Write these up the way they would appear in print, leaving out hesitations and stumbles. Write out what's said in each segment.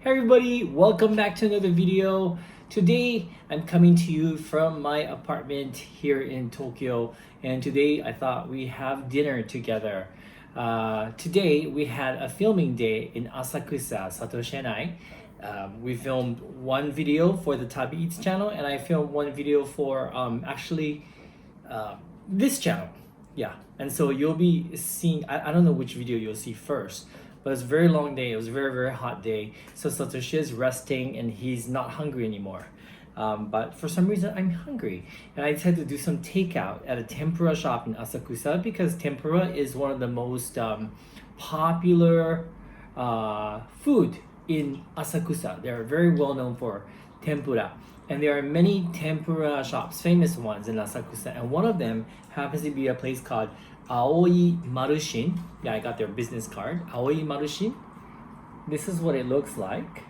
Hey everybody, welcome back to another video. Today I'm coming to you from my apartment here in Tokyo, and today I thought we have dinner together. Today we had a filming day in Asakusa, Satoshi and I. We filmed one video for the Tabi Eats channel, and I filmed one video for this channel. Yeah, and so you'll be seeing, I don't know which video you'll see first, but it's a very long day. It was a very hot day. So Satoshi is resting and he's not hungry anymore. But for some reason I'm hungry, and I decided to do some takeout at a tempura shop in Asakusa because tempura is one of the most popular food in Asakusa. They're very well known for tempura, and there are many tempura shops, famous ones in Asakusa, and one of them happens to be a place called Aoi Marushin. Yeah, I got their business card. Aoi Marushin. This is what it looks like.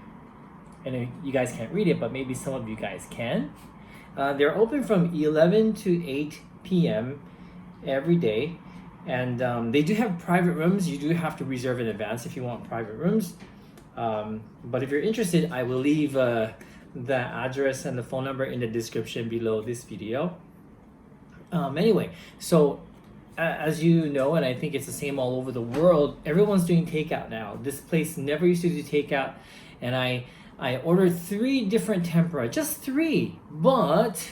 And you guys can't read it, but maybe some of you guys can. They're open from 11 to 8 p.m. every day. And they do have private rooms. You do have to reserve in advance if you want private rooms. But if you're interested, I will leave the address and the phone number in the description below this video. Anyway, so as you know, and I think it's the same all over the world, everyone's doing takeout now. This place never used to do takeout, and I ordered 3 different tempura, just 3, but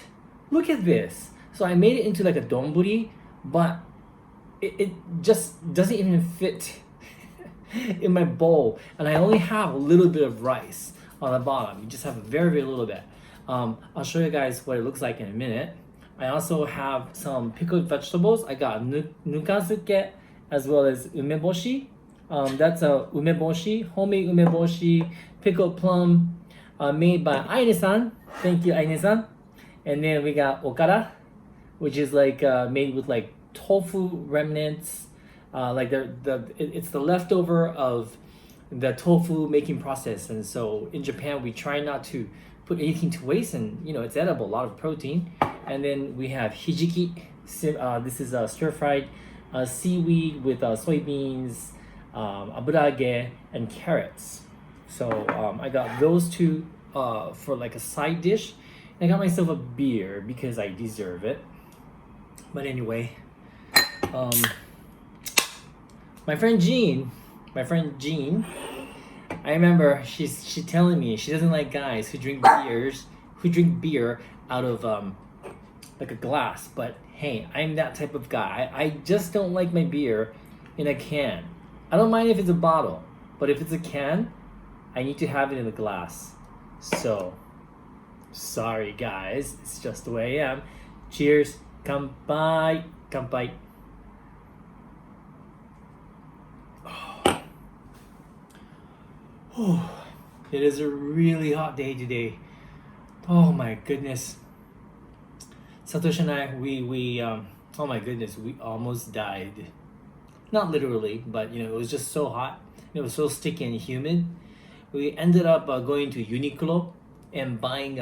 look at this. So I made it into like a donburi, but it just doesn't even fit in my bowl, and I only have a little bit of rice on the bottom. You just have a very little bit. I'll show you guys what it looks like in a minute. I also have some pickled vegetables. I got nukazuke as well as umeboshi. That's a umeboshi, homemade umeboshi, pickled plum, made by Aine-san. Thank you, Aine-san. And then we got okara, which is like made with like tofu remnants. It's the leftover of the tofu making process. And so in Japan, we try not to put anything to waste, and it's edible, a lot of protein. And then we have hijiki. This is a stir-fried seaweed with soybeans, aburage, and carrots. So I got those 2 for like a side dish. And I got myself a beer because I deserve it. But anyway, my friend Jean, I remember she telling me she doesn't like guys who drink beer out of like a glass. But hey, I'm that type of guy. I just don't like my beer in a can. I don't mind if it's a bottle, but if it's a can, I need to have it in a glass. So sorry guys, it's just the way I am. Cheers. Kanpai. Kanpai. It is a really hot day today. Oh my goodness. Satoshi and I, we oh my goodness, we almost died. Not literally, but it was just so hot. It was so sticky and humid. We ended up going to Uniqlo and buying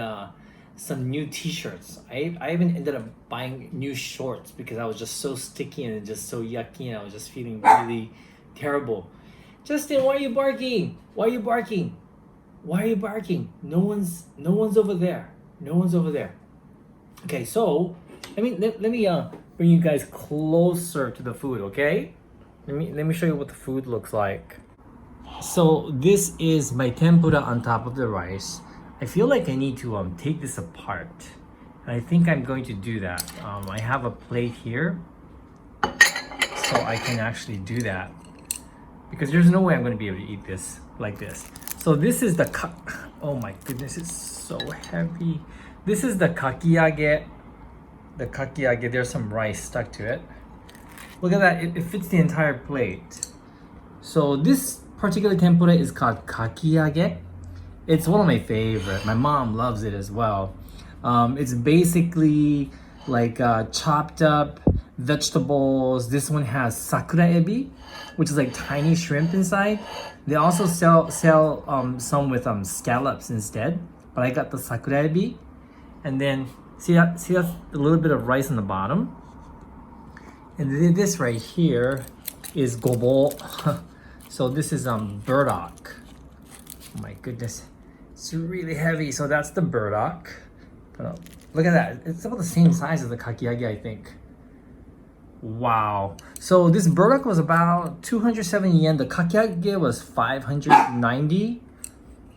some new t-shirts. I even ended up buying new shorts because I was just so sticky and just so yucky, and I was just feeling really terrible. Justin, why are you barking? Why are you barking? Why are you barking? No one's over there. No one's over there. Okay, so let me bring you guys closer to the food, okay? Let me show you what the food looks like. So this is my tempura on top of the rice. I feel like I need to take this apart. And I think I'm going to do that. I have a plate here, so I can actually do that, because there's no way I'm going to be able to eat this like this. So this is oh my goodness, it's so heavy. This is the kakiage. The kakiage, there's some rice stuck to it. Look at that, it fits the entire plate. So this particular tempura is called kakiage. It's one of my favorite. My mom loves it as well. It's basically like chopped up vegetables. This one has sakura ebi, which is like tiny shrimp inside. They also sell some with scallops instead, but I got the sakura ebi. And then see that's a little bit of rice on the bottom. And then this right here is gobo. So this is burdock. Oh my goodness. It's really heavy. So that's the burdock. Look at that. It's about the same size as the kakiyaki, I think. Wow. So this burdock was about 270 yen. The kakiyaki was 590.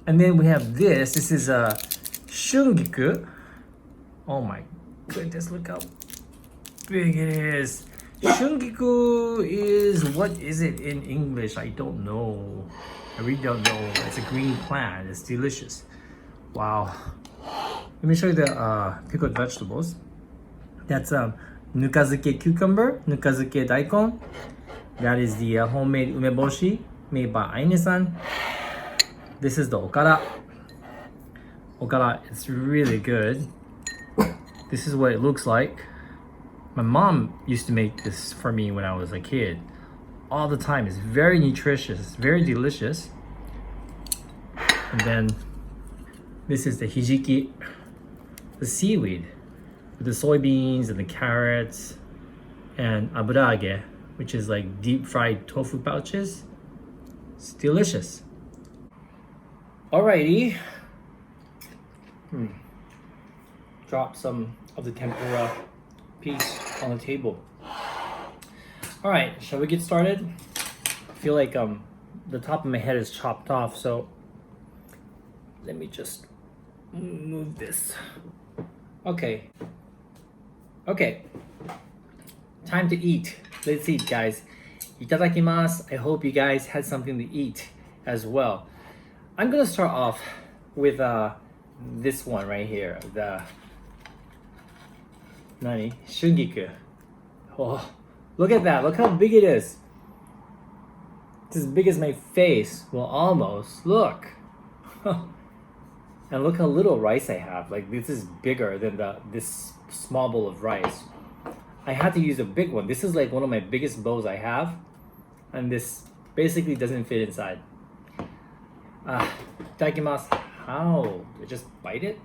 And then we have this. This is a shungiku. Oh my goodness, look how big it is. Shungiku is, what is it in English? I don't know. I really don't know. It's a green plant. It's delicious. Wow. Let me show you the pickled vegetables. That's nukazuke cucumber, nukazuke daikon. That is the homemade umeboshi made by Aine-san. This is the okara. Okara, it's really good. This is what it looks like. My mom used to make this for me when I was a kid. All the time. It's very nutritious, very delicious. And then this is the hijiki, the seaweed, with the soybeans and the carrots, and aburage, which is like deep fried tofu pouches. It's delicious. Alrighty. Drop some of the tempura piece on the table. Alright, shall we get started? I feel like the top of my head is chopped off, so let me just move this. Okay. Time to eat. Let's eat, guys. Itadakimasu. I hope you guys had something to eat as well. I'm gonna start off with this one right here. The Nani? Shungiku. Oh, look at that. Look how big it is. It's as big as my face. Well, almost. Look. And look how little rice I have. Like, this is bigger than this small bowl of rice. I had to use a big one. This is like one of my biggest bowls I have. And this basically doesn't fit inside. Itadakimasu. How? I just bite it?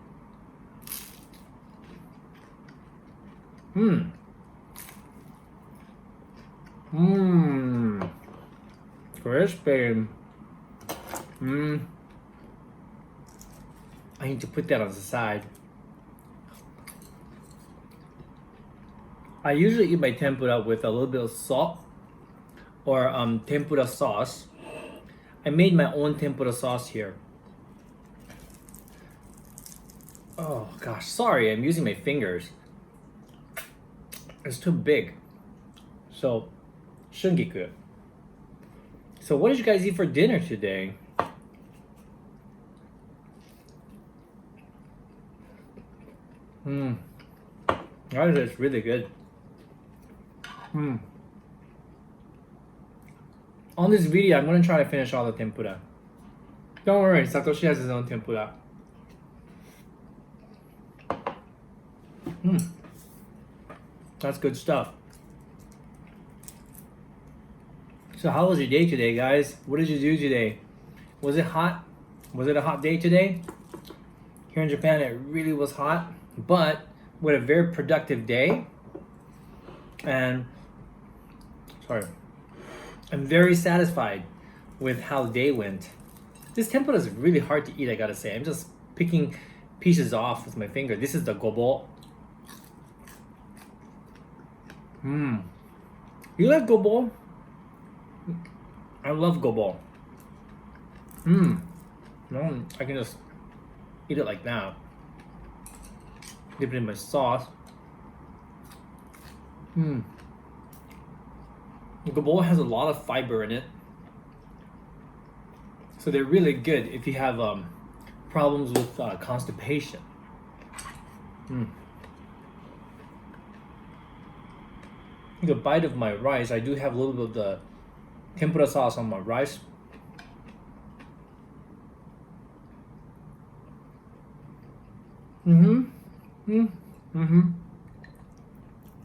Crispy. I need to put that on the side. I usually eat my tempura with a little bit of salt or tempura sauce. I made my own tempura sauce here. Oh gosh, sorry, I'm using my fingers. It's too big. So, shungiku. So what did you guys eat for dinner today? That is really good. On this video, I'm gonna try to finish all the tempura. Don't worry, Satoshi has his own tempura. That's good stuff. So how was your day today, guys? What did you do today? Was it hot? Was it a hot day today? Here in Japan, it really was hot, but with a very productive day. And I'm very satisfied with how the day went. This tempura is really hard to eat, I gotta say. I'm just picking pieces off with my finger. This is the gobo. You like gobo? I love gobo. I can just eat it like that. Dip it in my sauce. Gobo has a lot of fiber in it. So they're really good if you have problems with constipation. Take a bite of my rice. I do have a little bit of the tempura sauce on my rice.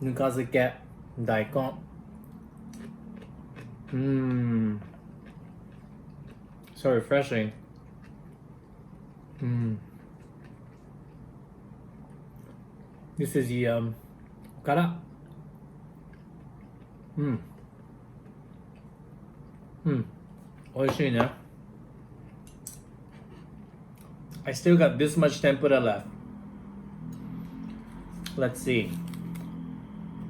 Nukazuke daikon. So refreshing. This is the okara. Oishii ne. I still got this much tempura left. Let's see.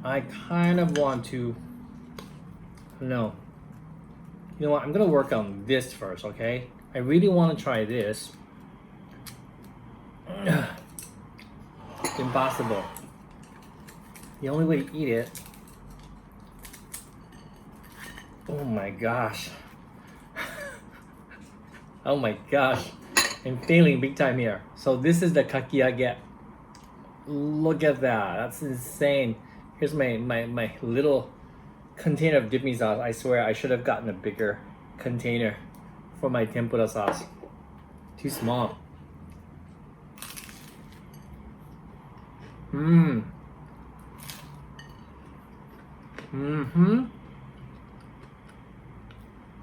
I kind of want to. No. You know what? I'm gonna work on this first, okay? I really want to try this. Impossible. The only way to eat it. Oh my gosh. Oh my gosh. I'm failing big time here. So this is the kakiage. Look at that. That's insane. Here's my little container of dipping sauce. I swear I should have gotten a bigger container for my tempura sauce. Too small.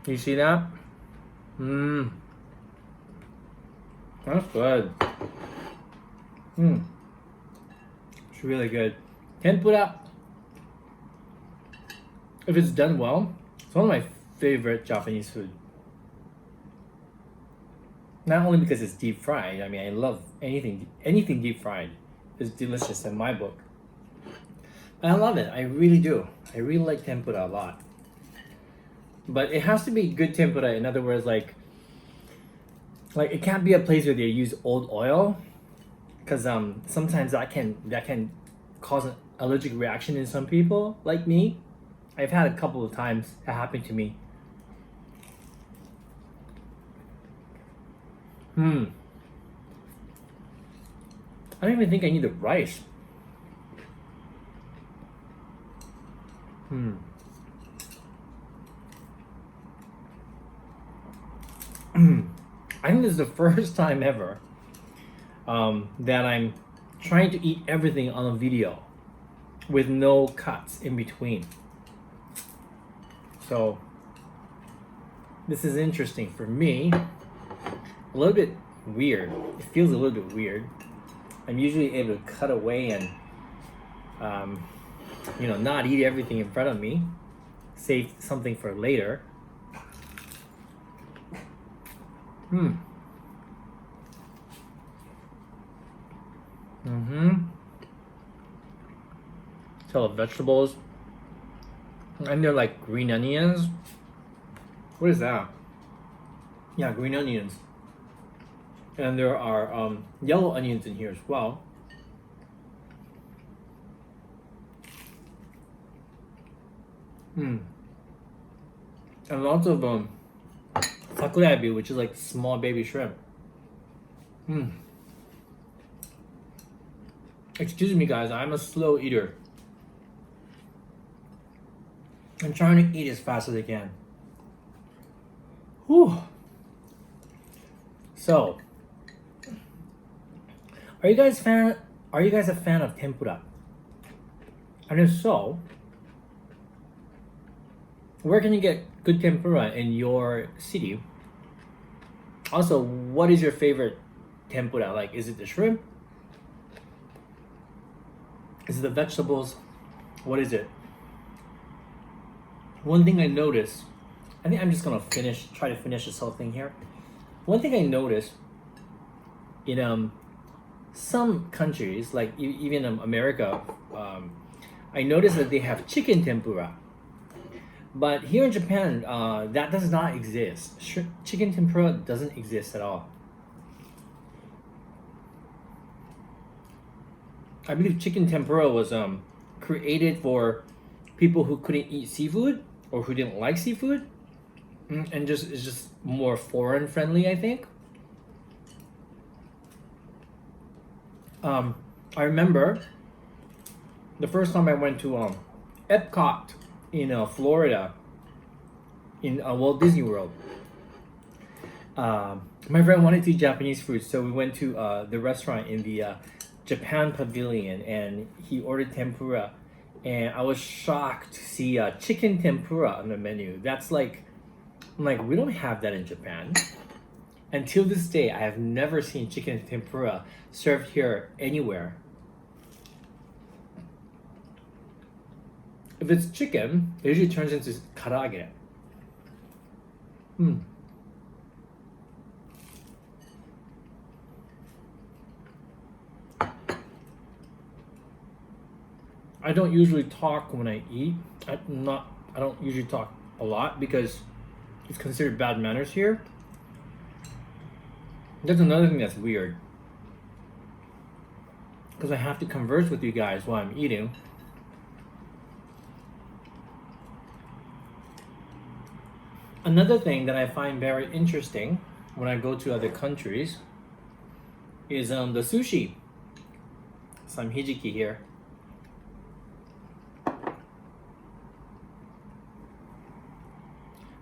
You see that? That's good. It's really good. Tempura, if it's done well, it's one of my favorite Japanese food. Not only because it's deep fried. I mean, I love anything deep fried is delicious in my book. I love it. I really do. I really like tempura a lot. But it has to be good tempura. In other words, like it can't be a place where they use old oil, because sometimes that can cause an allergic reaction in some people, like me. I've had a couple of times that happened to me. I don't even think I need the rice. I think this is the first time ever that I'm trying to eat everything on a video with no cuts in between. So this is interesting for me. A little bit weird. It feels a little bit weird. I'm usually able to cut away and not eat everything in front of me. Save something for later. So the vegetables, and they're like green onions. What is that? Yeah, green onions. And there are yellow onions in here as well. And lots of sakuraebi, which is like small baby shrimp. Excuse me guys, I'm a slow eater. I'm trying to eat as fast as I can. Whew. So, are you guys a fan of tempura? And if so, where can you get good tempura in your city? Also, what is your favorite tempura? Like, is it the shrimp? Is it the vegetables? What is it? One thing I noticed, I think I'm just gonna try to finish this whole thing here. One thing I noticed in some countries, like even America, I noticed that they have chicken tempura. But here in Japan, that does not exist. Chicken tempura doesn't exist at all. I believe chicken tempura was created for people who couldn't eat seafood or who didn't like seafood, and it's just more foreign friendly, I think. I remember the first time I went to Epcot in Florida, in Walt Disney World. My friend wanted to eat Japanese food, so we went to the restaurant in the Japan Pavilion, and he ordered tempura, and I was shocked to see chicken tempura on the menu. That's like, I'm like, we don't have that in Japan. Until this day, I have never seen chicken tempura served here anywhere. If it's chicken, it usually turns into karaage. I don't usually talk when I eat. I don't usually talk a lot because it's considered bad manners here. That's another thing that's weird. Because I have to converse with you guys while I'm eating. Another thing that I find very interesting when I go to other countries is the sushi. Some hijiki here.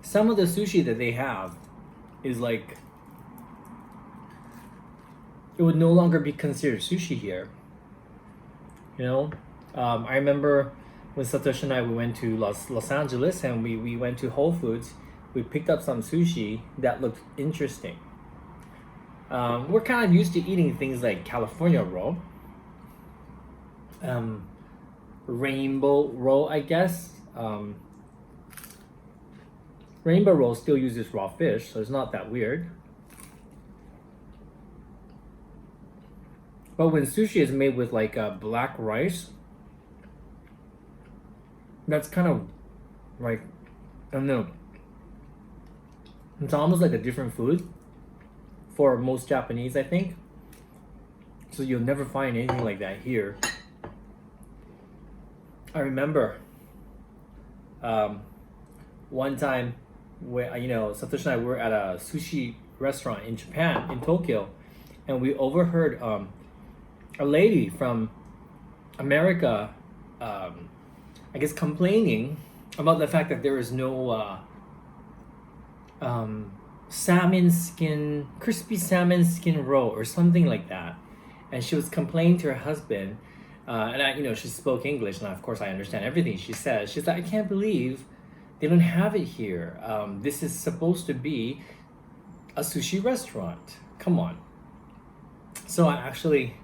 Some of the sushi that they have is like, it would no longer be considered sushi here. You know, I remember when Satoshi and I, we went to Los Angeles and we went to Whole Foods. We picked up some sushi that looked interesting. We're kind of used to eating things like California roll, rainbow roll, I guess. Rainbow roll still uses raw fish, so it's not that weird. But when sushi is made with like black rice, that's kind of like, I don't know. It's almost like a different food for most Japanese, I think. So you'll never find anything like that here. I remember one time where, Satoshi and I were at a sushi restaurant in Japan, in Tokyo, and we overheard a lady from America, I guess, complaining about the fact that there is no crispy salmon skin roll or something like that. And she was complaining to her husband, and she spoke English, and of course I understand everything she says. She's like, I can't believe they don't have it here. This is supposed to be a sushi restaurant. Come on. So I actually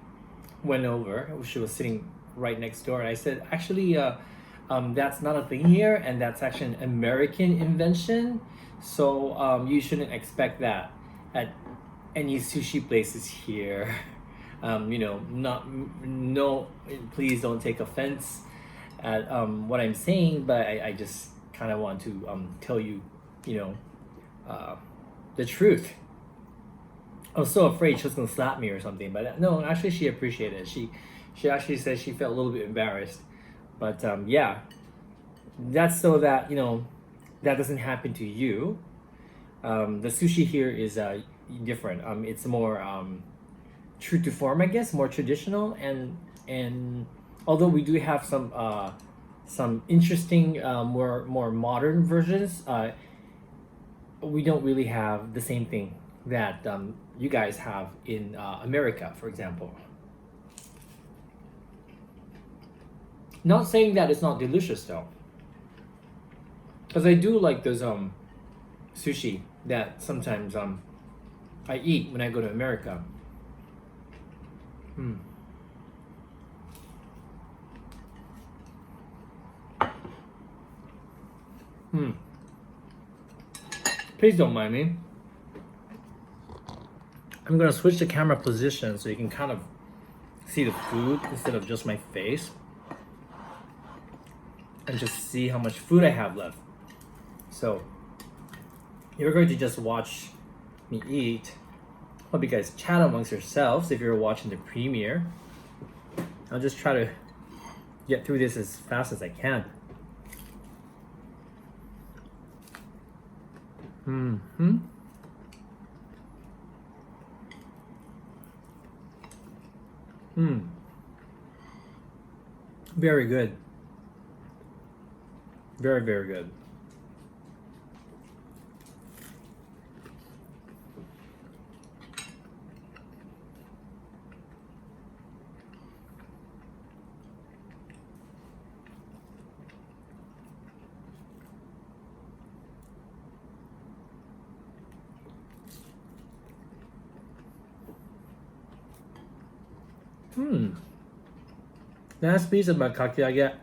went over. She was sitting right next door, and I said, actually, that's not a thing here, and that's actually an American invention. So you shouldn't expect that at any sushi places here. Please don't take offense at what I'm saying, but I just kind of want to tell you, the truth. I was so afraid she was gonna slap me or something, but no, actually she appreciated it. She actually said she felt a little bit embarrassed, but yeah, that's so that that doesn't happen to you. The sushi here is different. It's more true to form, I guess, more traditional, and although we do have some interesting, more modern versions, we don't really have the same thing that you guys have in America, for example. Not saying that it's not delicious though, because I do like those sushi that sometimes I eat when I go to America. Please don't mind me. I'm gonna switch the camera position so you can kind of see the food instead of just my face, and just see how much food I have left. So you're going to just watch me eat. Hope you guys chat amongst yourselves if you're watching the premiere. I'll just try to get through this as fast as I can. Very good. Very, very good. Last piece of my kakiage.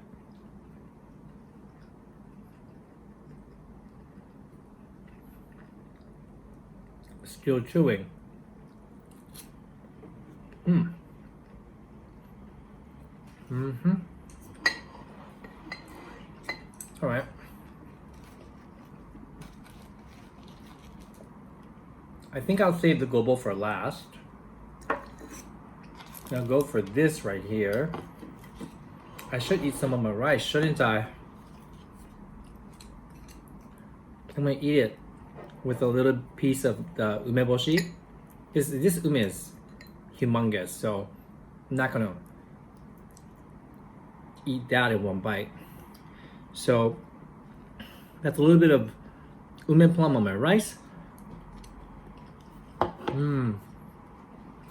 Still chewing. All right. I think I'll save the gobo for last. I'll go for this right here. I should eat some of my rice, shouldn't I? I'm gonna eat it with a little piece of the umeboshi. This ume is humongous, so I'm not gonna eat that in one bite. So that's a little bit of ume plum on my rice.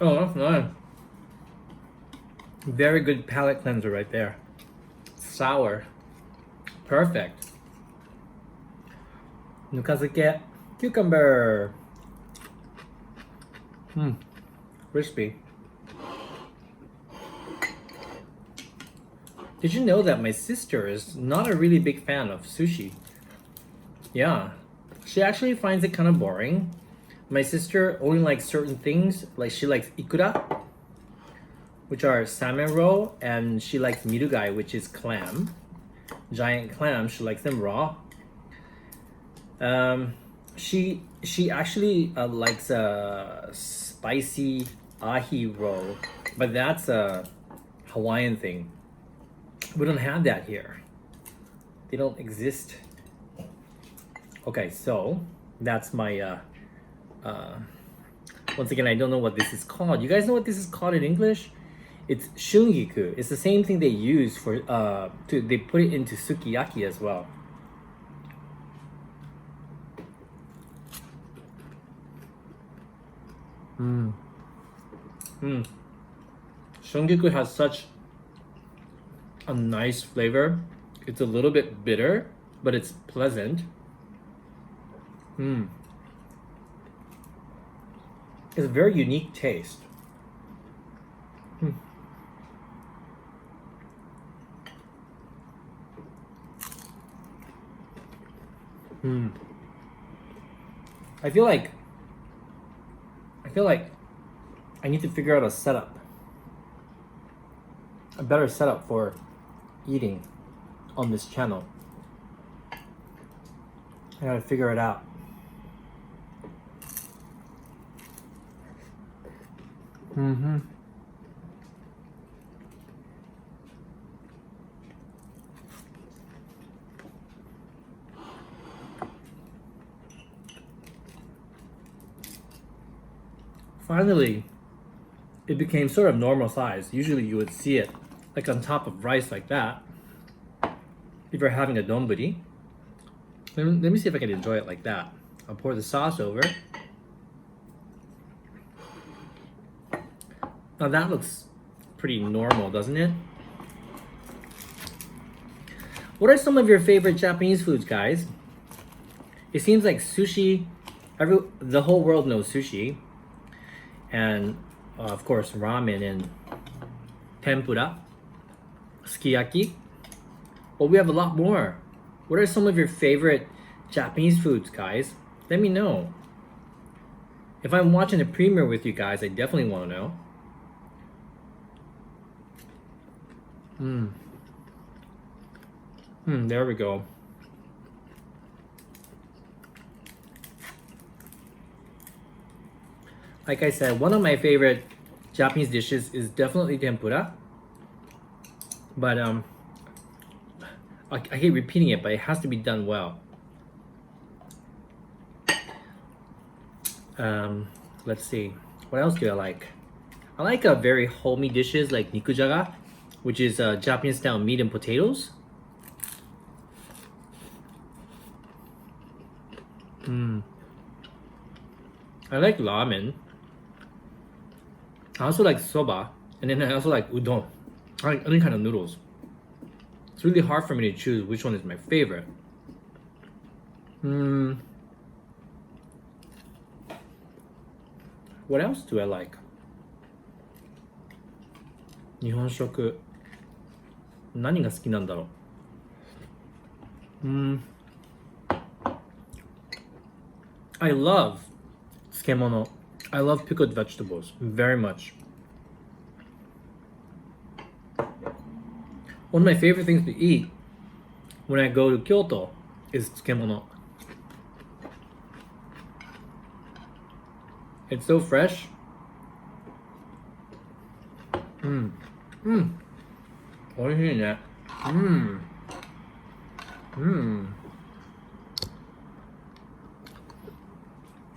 Oh, that's nice. Very good palate cleanser right there. Sour. Perfect. Nukazuke cucumber. Crispy. Did you know that my sister is not a really big fan of sushi? Yeah. She actually finds it kind of boring. My sister only likes certain things, like she likes ikura, which are salmon roe, and she likes mirugai, which is clam. Giant clam, she likes them raw. She actually likes a spicy ahi roll, but that's a Hawaiian thing. We don't have that here. They don't exist. Okay, so that's my once again, I don't know what this is called. You guys know what this is called in English? It's shungiku. It's the same thing they use for they put it into sukiyaki as well. Shungiku has such a nice flavor. It's a little bit bitter, but it's pleasant. It's a very unique taste. I feel like I need to figure out a setup. A better setup for eating on this channel. I gotta figure it out. Finally, it became sort of normal size. Usually you would see it like on top of rice like that if you're having a donburi. Let me see if I can enjoy it like that. I'll pour the sauce over. Now that looks pretty normal, doesn't it? What are some of your favorite Japanese foods, guys? It seems like sushi, the whole world knows sushi. And of course, ramen and tempura, sukiyaki. But we have a lot more. What are some of your favorite Japanese foods, guys? Let me know. If I'm watching a premiere with you guys, I definitely want to know. There we go. Like I said, one of my favorite Japanese dishes is definitely tempura. But I hate repeating it, but it has to be done well. Let's see. What else do I like? I like very homey dishes like nikujaga, which is Japanese style meat and potatoes. I like ramen. I also like soba, and then I also like udon. I like any kind of noodles. It's really hard for me to choose which one is my favorite. What else do I like? Nihonshoku. 何が好きなんだろう? I love tsukemono. I love pickled vegetables very much. One of my favorite things to eat when I go to Kyoto is tsukemono. It's so fresh. Oishii ne.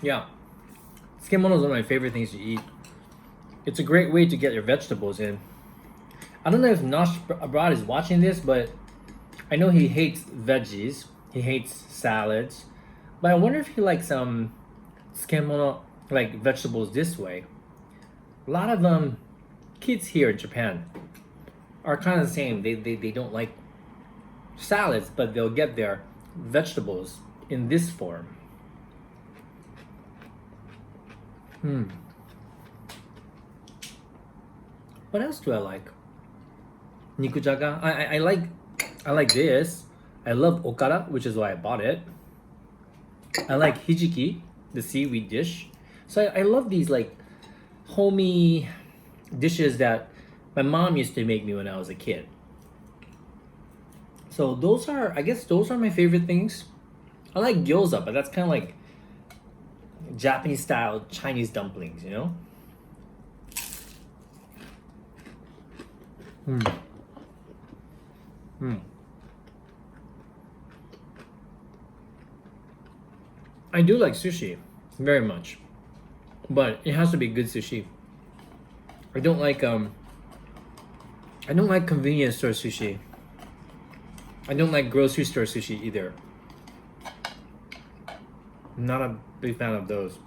Yeah. Tsukemono is one of my favorite things to eat. It's a great way to get your vegetables in. I don't know if Nosh Abroad is watching this, but I know he hates veggies. He hates salads. But I wonder if he likes tsukemono, like vegetables this way. A lot of kids here in Japan are kind of the same. They don't like salads, but they'll get their vegetables in this form. What else do I like? Nikujaga. I like this. I love okara, which is why I bought it. I like hijiki, the seaweed dish. So I love these like homey dishes that my mom used to make me when I was a kid. So those are, I guess those are my favorite things. I like gyoza, but that's kind of like Japanese style Chinese dumplings, you know? I do like sushi very much, but it has to be good sushi. I don't like convenience store sushi. I don't like grocery store sushi either. I'm not a big fan of those.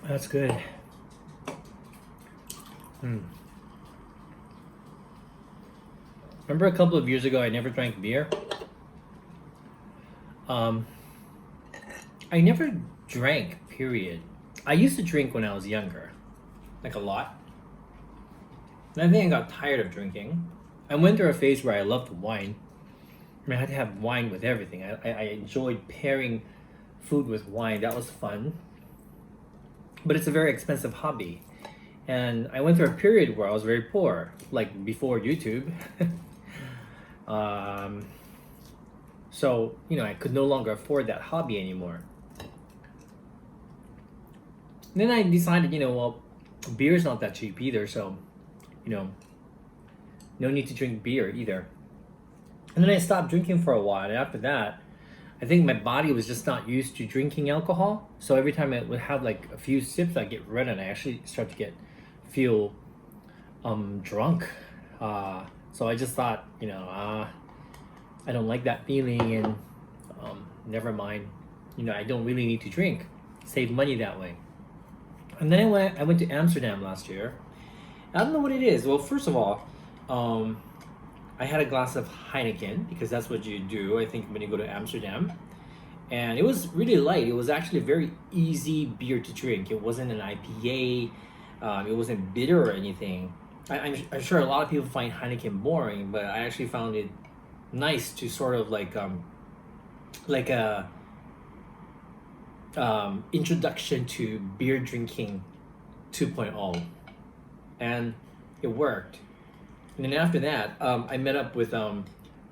That's good. Remember a couple of years ago I never drank beer? I never drank, period. I used to drink when I was younger, like a lot. And I think I got tired of drinking. I went through a phase where I loved wine. I mean, I had to have wine with everything. I enjoyed pairing food with wine. That was fun. But it's a very expensive hobby. And I went through a period where I was very poor, like before YouTube. So, you know, I could no longer afford that hobby anymore. Then I decided, you know, well, beer is not that cheap either, so, you know, no need to drink beer either. And then I stopped drinking for a while, and after that, I think my body was just not used to drinking alcohol. So every time I would have like a few sips, I get red, and I actually start to feel drunk. So I just thought, you know, I don't like that feeling, and never mind. You know, I don't really need to drink. Save money that way. And then I went to Amsterdam last year. I don't know what it is. Well, first of all, I had a glass of Heineken because that's what you do, I think, when you go to Amsterdam. And it was really light. It was actually a very easy beer to drink. It wasn't an IPA. It wasn't bitter or anything. I'm sure a lot of people find Heineken boring, but I actually found it nice to sort of like a introduction to beer drinking 2.0, and it worked. And then after that, I met up with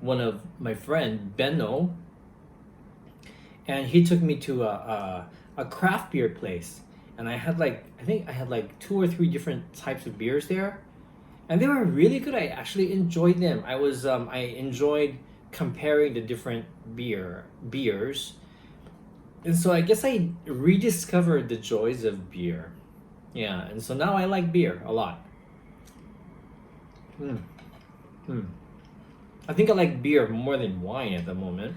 one of my friend Benno, and he took me to a craft beer place, and I think I had like 2 or 3 different types of beers there, and they were really good. I actually enjoyed them. I enjoyed comparing the different beers, and so I guess I rediscovered the joys of beer. Yeah, and so now I like beer a lot. I think I like beer more than wine at the moment.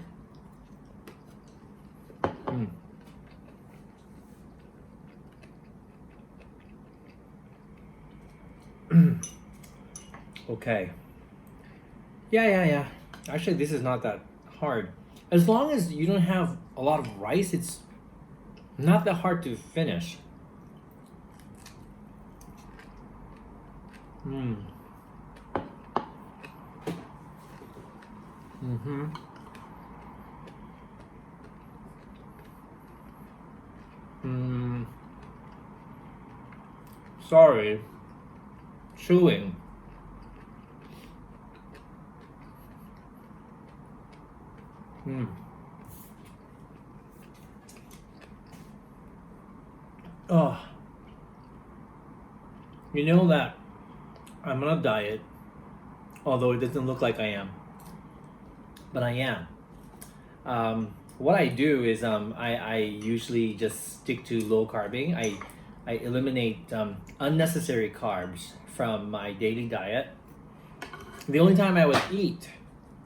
Okay. Yeah. Actually, this is not that hard. As long as you don't have a lot of rice, it's not that hard to finish. Mm. Mm-hmm. Mm. Sorry. Chewing. Mm. Oh. You know that I'm on a diet, although it doesn't look like I am, but I am. What I do is I usually just stick to low carbing. I eliminate unnecessary carbs from my daily diet. The only time I would eat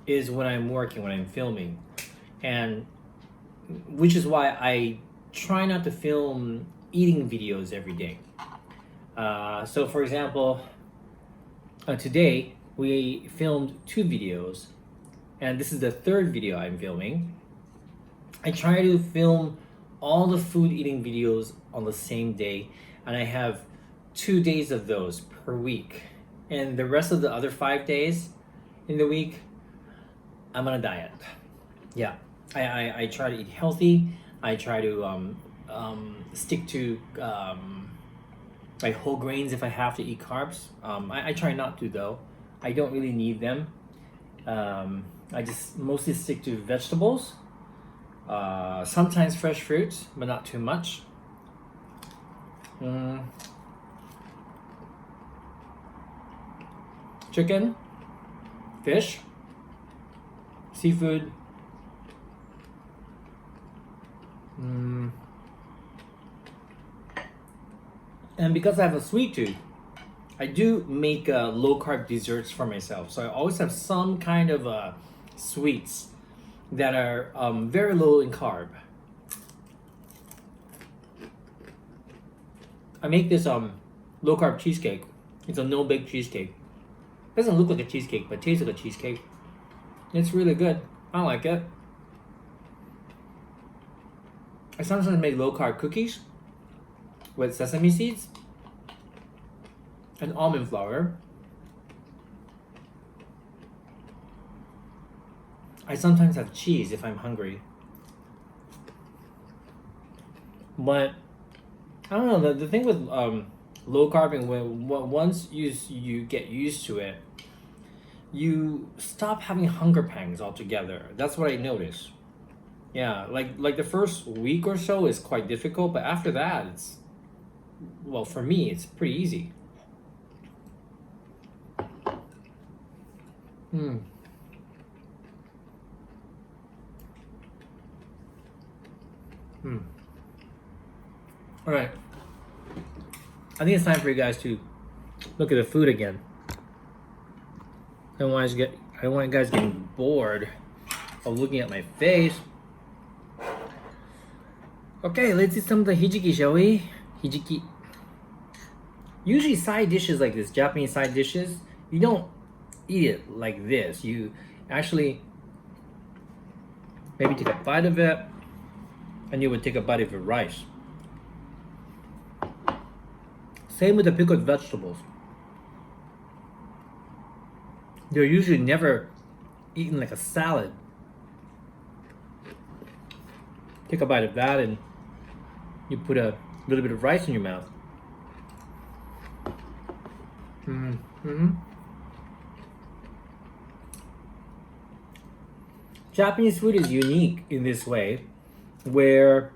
is when I'm working, when I'm filming, and which is why I try not to film eating videos every day. So, for example, today we filmed 2 videos, and this is the 3rd video I'm filming. I try to film all the food eating videos on the same day, and I have 2 days of those per week. And the rest of the other 5 days in the week, I'm on a diet. Yeah, I try to eat healthy. I try to stick to like whole grains if I have to eat carbs. I try not to though. I don't really need them. I just mostly stick to vegetables. Sometimes fresh fruits, but not too much. Chicken, fish, seafood. And because I have a sweet tooth, I do make low carb desserts for myself. So I always have some kind of sweets that are very low in carb. I make this low carb cheesecake. It's a no bake cheesecake. Doesn't look like a cheesecake, but tastes like a cheesecake. It's really good. I like it. I sometimes make low carb cookies with sesame seeds and almond flour. I sometimes have cheese if I'm hungry. But I don't know, the thing with low carb, when once you get used to it, you stop having hunger pangs altogether. That's what I noticed. Yeah, like the first week or so is quite difficult, but after that it's, well, for me it's pretty easy. All right, I think it's time for you guys to look at the food again. I don't want you guys getting bored of looking at my face. Okay, let's eat some of the hijiki, shall we? Hijiki. Usually side dishes like this, Japanese side dishes, you don't eat it like this. You actually maybe take a bite of it, and you would take a bite of your rice. Same with the pickled vegetables. They're usually never eaten like a salad. Take a bite of that and you put a little bit of rice in your mouth. Japanese food is unique in this way, where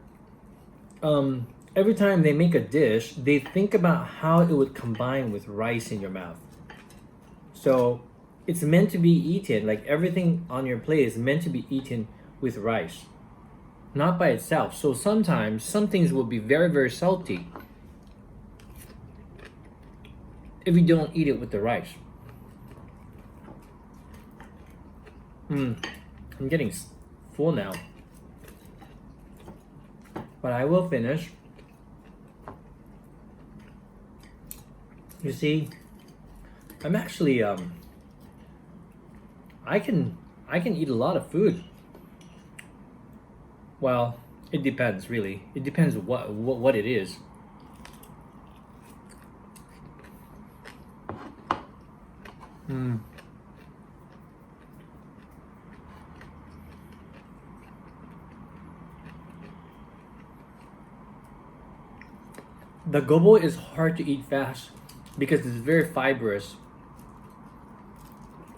every time they make a dish, they think about how it would combine with rice in your mouth. So it's meant to be eaten, like everything on your plate is meant to be eaten with rice, not by itself. So sometimes some things will be very, very salty if you don't eat it with the rice. I'm getting full now, but I will finish. You see, I'm actually I can eat a lot of food Well, it depends, really. It depends what it is. Mm. The gobo is hard to eat fast because it's very fibrous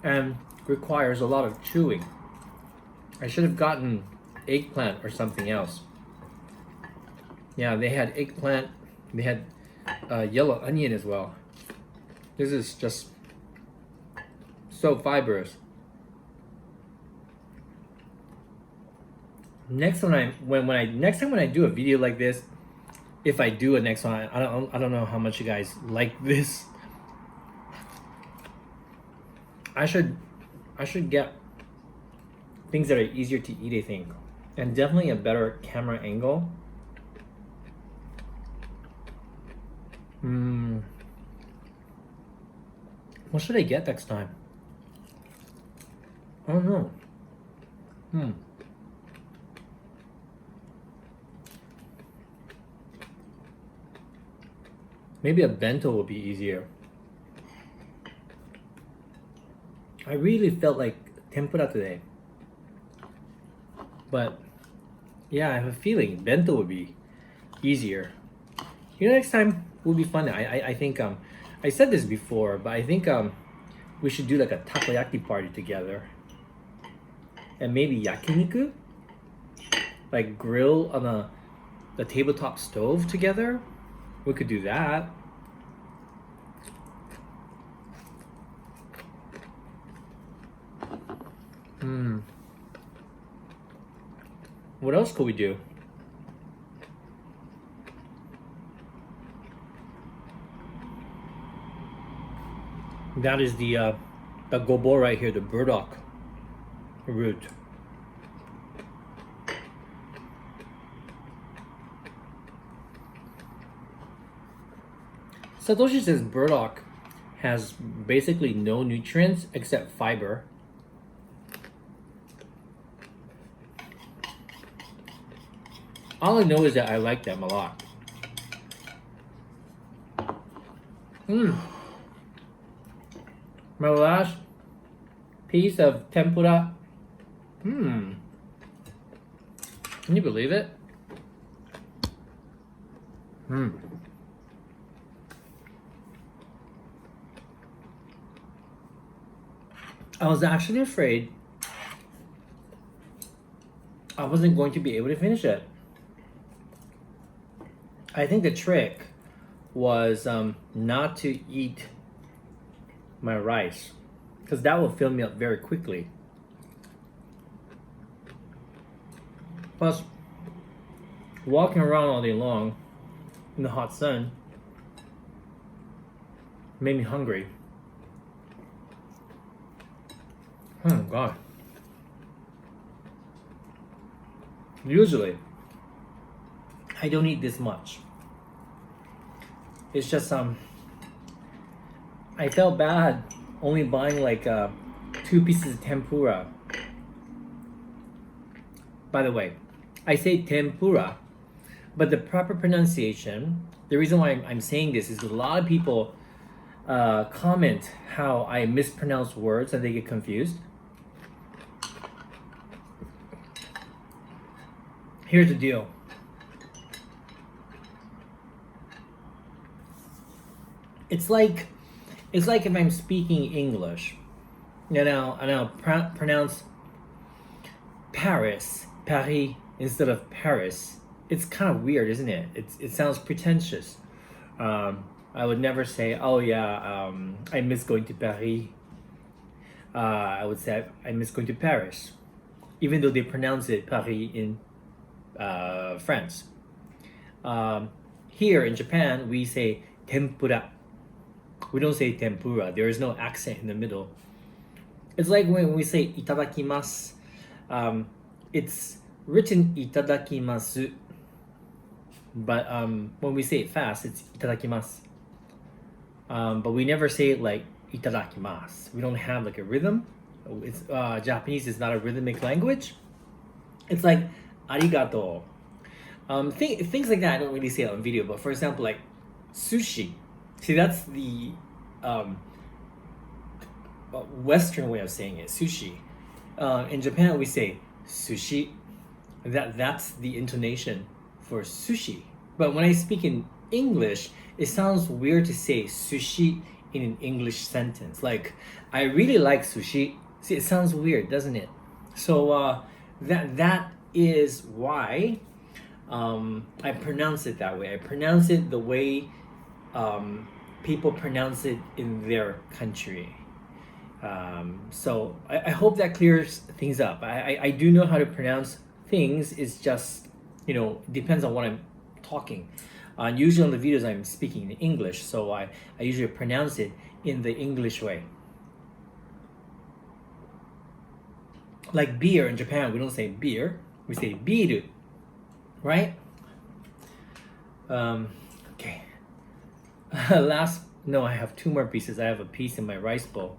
and requires a lot of chewing. I should have gotten eggplant or something else. Yeah, they had eggplant. They had yellow onion as well. This is just so fibrous. Next time when I do a video like this, if I do a next one, I don't know how much you guys like this. I should get things that are easier to eat, I think, and definitely a better camera angle. What should I get next time? I don't know. Maybe a bento will be easier. I really felt like tempura today. But yeah, I have a feeling bento would be easier. Next time will be fun. I think I said this before, but I think we should do like a takoyaki party together. And maybe yakiniku? Like grill on the tabletop stove together? We could do that. What else could we do? That is the gobo right here, the burdock root. Satoshi says burdock has basically no nutrients except fiber. All I know is that I like them a lot. My last piece of tempura. Can you believe it? I was actually afraid I wasn't going to be able to finish it. I think the trick was not to eat my rice, because that will fill me up very quickly. Plus, walking around all day long in the hot sun made me hungry. Oh God. Usually, I don't eat this much. It's just I felt bad only buying like 2 pieces of tempura. By the way, I say tempura, but the proper pronunciation, the reason why I'm saying this is a lot of people comment how I mispronounce words and they get confused. Here's the deal. It's like if I'm speaking English, and I'll pronounce Paris, Paris instead of Paris. It's kind of weird, isn't it? It sounds pretentious. I would never say, oh yeah, I miss going to Paris. I would say I miss going to Paris, even though they pronounce it Paris in France. Here in Japan, we say tempura. We don't say tempura. There is no accent in the middle. It's like when we say itadakimasu. It's written itadakimasu, but when we say it fast, it's itadakimasu. But we never say it like itadakimasu. We don't have like a rhythm. It's Japanese is not a rhythmic language. It's like arigato. Things like that I don't really say on video, but for example, like sushi. See, that's the Western way of saying it, sushi. In Japan, we say sushi. That's the intonation for sushi. But when I speak in English, it sounds weird to say sushi in an English sentence. Like, I really like sushi. See, it sounds weird, doesn't it? So that is why I pronounce it that way. I pronounce it the way people pronounce it in their country. So I hope that clears things up. I do know how to pronounce things. It's just, depends on what I'm talking. Usually on the videos I'm speaking in English, so I usually pronounce it in the English way. Like beer in Japan, we don't say beer, we say biru, right? Okay. No, I have 2 more pieces. I have a piece in my rice bowl.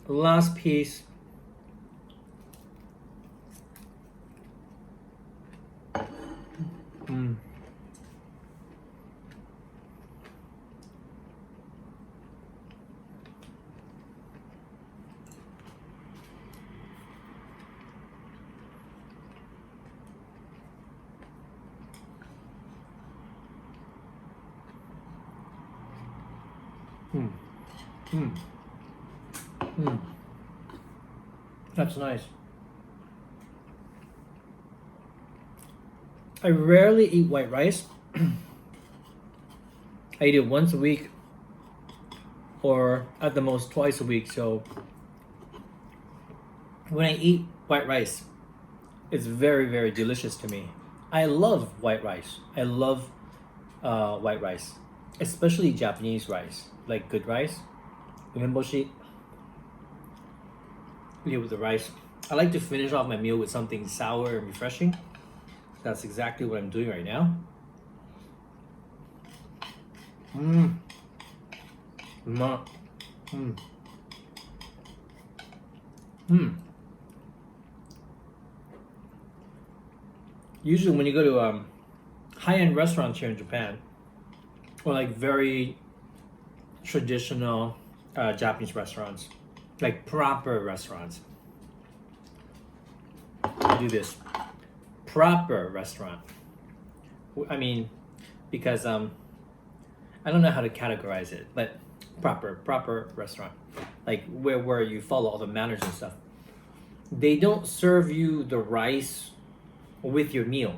Last piece. That's nice. I rarely eat white rice. I eat it once a week or at the most twice a week. So when I eat white rice, it's very, very delicious to me. I love white rice. I love white rice, especially Japanese rice, like good rice, umeboshi. With the rice. I like to finish off my meal with something sour and refreshing. That's exactly what I'm doing right now. Usually when you go to high-end restaurants here in Japan, or like very traditional Japanese restaurants, like proper restaurants, I do this. Proper restaurant. I mean, because I don't know how to categorize it, but proper restaurant, like where you follow all the manners and stuff. They don't serve you the rice with your meal.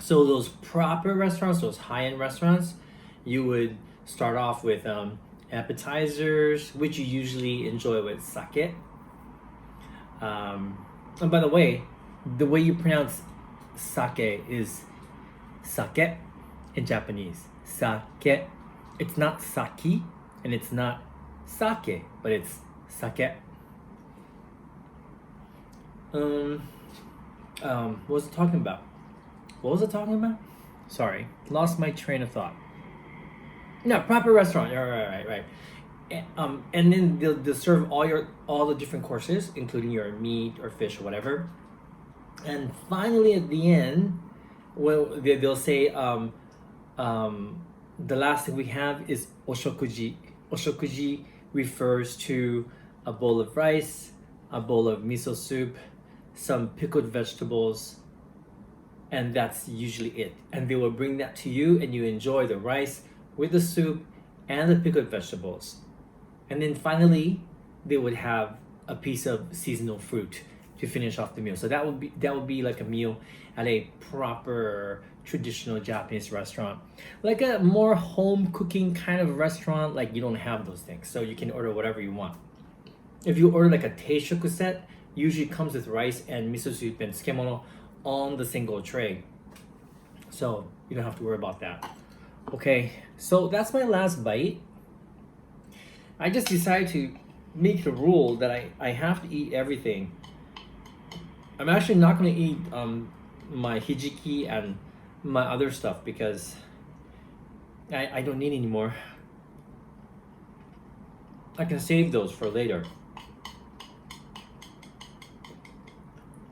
So those proper restaurants, those high-end restaurants, you would start off with appetizers, which you usually enjoy with sake. And by the way you pronounce sake is sake in Japanese. Sake. It's not saki and it's not sake, but it's sake. What was it talking about? Sorry, lost my train of thought. No, proper restaurant. Right. And then they'll serve all the different courses, including your meat or fish or whatever. And finally, at the end, well, they'll say, the last thing we have is oshokuji. Oshokuji refers to a bowl of rice, a bowl of miso soup, some pickled vegetables, and that's usually it. And they will bring that to you, and you enjoy the rice with the soup and the pickled vegetables. And then finally, they would have a piece of seasonal fruit to finish off the meal. So that would be like a meal at a proper traditional Japanese restaurant. Like a more home cooking kind of restaurant, like you don't have those things. So you can order whatever you want. If you order like a teishoku set, usually comes with rice and miso soup and tsukemono on the single tray. So you don't have to worry about that. Okay, so that's my last bite. I just decided to make the rule that I have to eat everything I'm actually not gonna eat my hijiki and my other stuff because I don't need anymore. I can save those for later.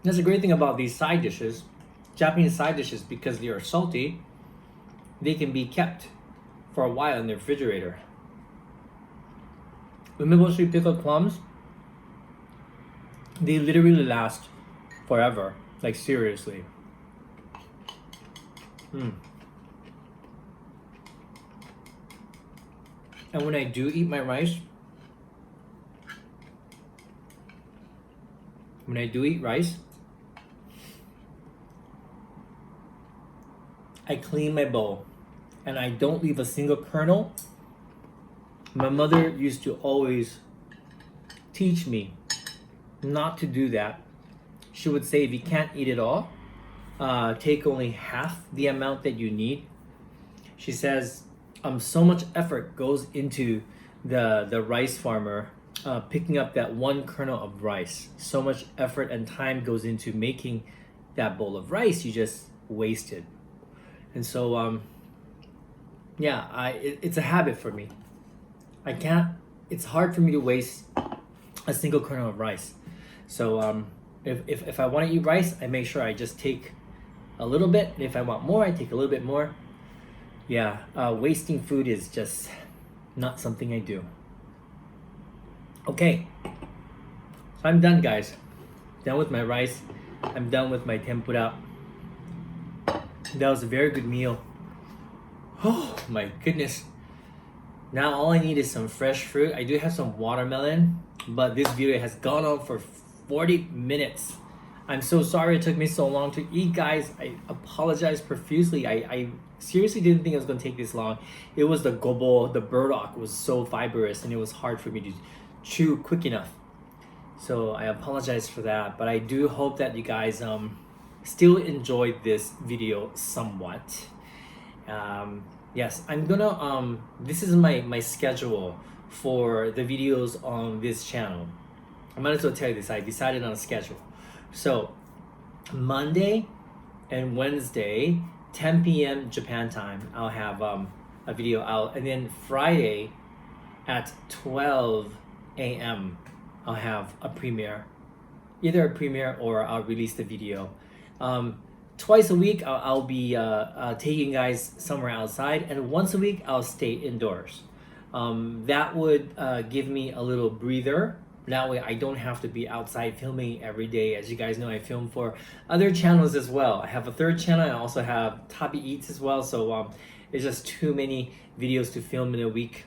That's the great thing about these side dishes, Japanese side dishes, because they are salty, they can be kept for a while in the refrigerator. Umeboshi pickled plums, they literally last forever. Like seriously. And when I do eat my rice, I clean my bowl and I don't leave a single kernel. My mother used to always teach me not to do that. She would say, if you can't eat it all, take only half the amount that you need. She says, so much effort goes into the rice farmer picking up that one kernel of rice. So much effort and time goes into making that bowl of rice you just wasted. And so, yeah, it's a habit for me. It's hard for me to waste a single kernel of rice. So if I want to eat rice, I make sure I just take a little bit. And if I want more, I take a little bit more. Yeah, wasting food is just not something I do. Okay, so I'm done, guys. Done with my rice. I'm done with my tempura. That was a very good meal. Oh my goodness. Now all I need is some fresh fruit. I do have some watermelon, but this video has gone on for 40 minutes. I'm so sorry it took me so long to eat, guys. I apologize profusely. I seriously didn't think it was going to take this long. It was the gobo, the burdock was so fibrous and it was hard for me to chew quick enough. So I apologize for that, but I do hope that you guys still enjoyed this video somewhat. Yes, I'm gonna this is my schedule for the videos on this channel. I might as well tell you this. I decided on a schedule. So Monday and Wednesday, 10 p.m. Japan time, I'll have a video out, and then Friday at 12 a.m. I'll have a premiere, either a premiere or I'll release the video. Twice a week I'll be taking guys somewhere outside, and once a week I'll stay indoors. That would give me a little breather. That way I don't have to be outside filming every day. As you guys know, I film for other channels as well. I have a third channel. I also have Tabi Eats as well. So it's just too many videos to film in a week.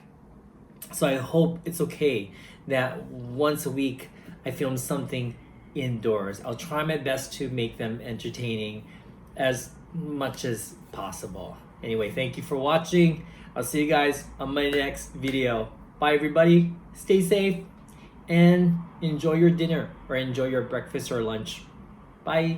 So I hope it's okay that once a week I film something indoors. I'll try my best to make them entertaining as much as possible. Anyway, thank you for watching. I'll see you guys on my next video. Bye everybody. Stay safe and enjoy your dinner or enjoy your breakfast or lunch. Bye.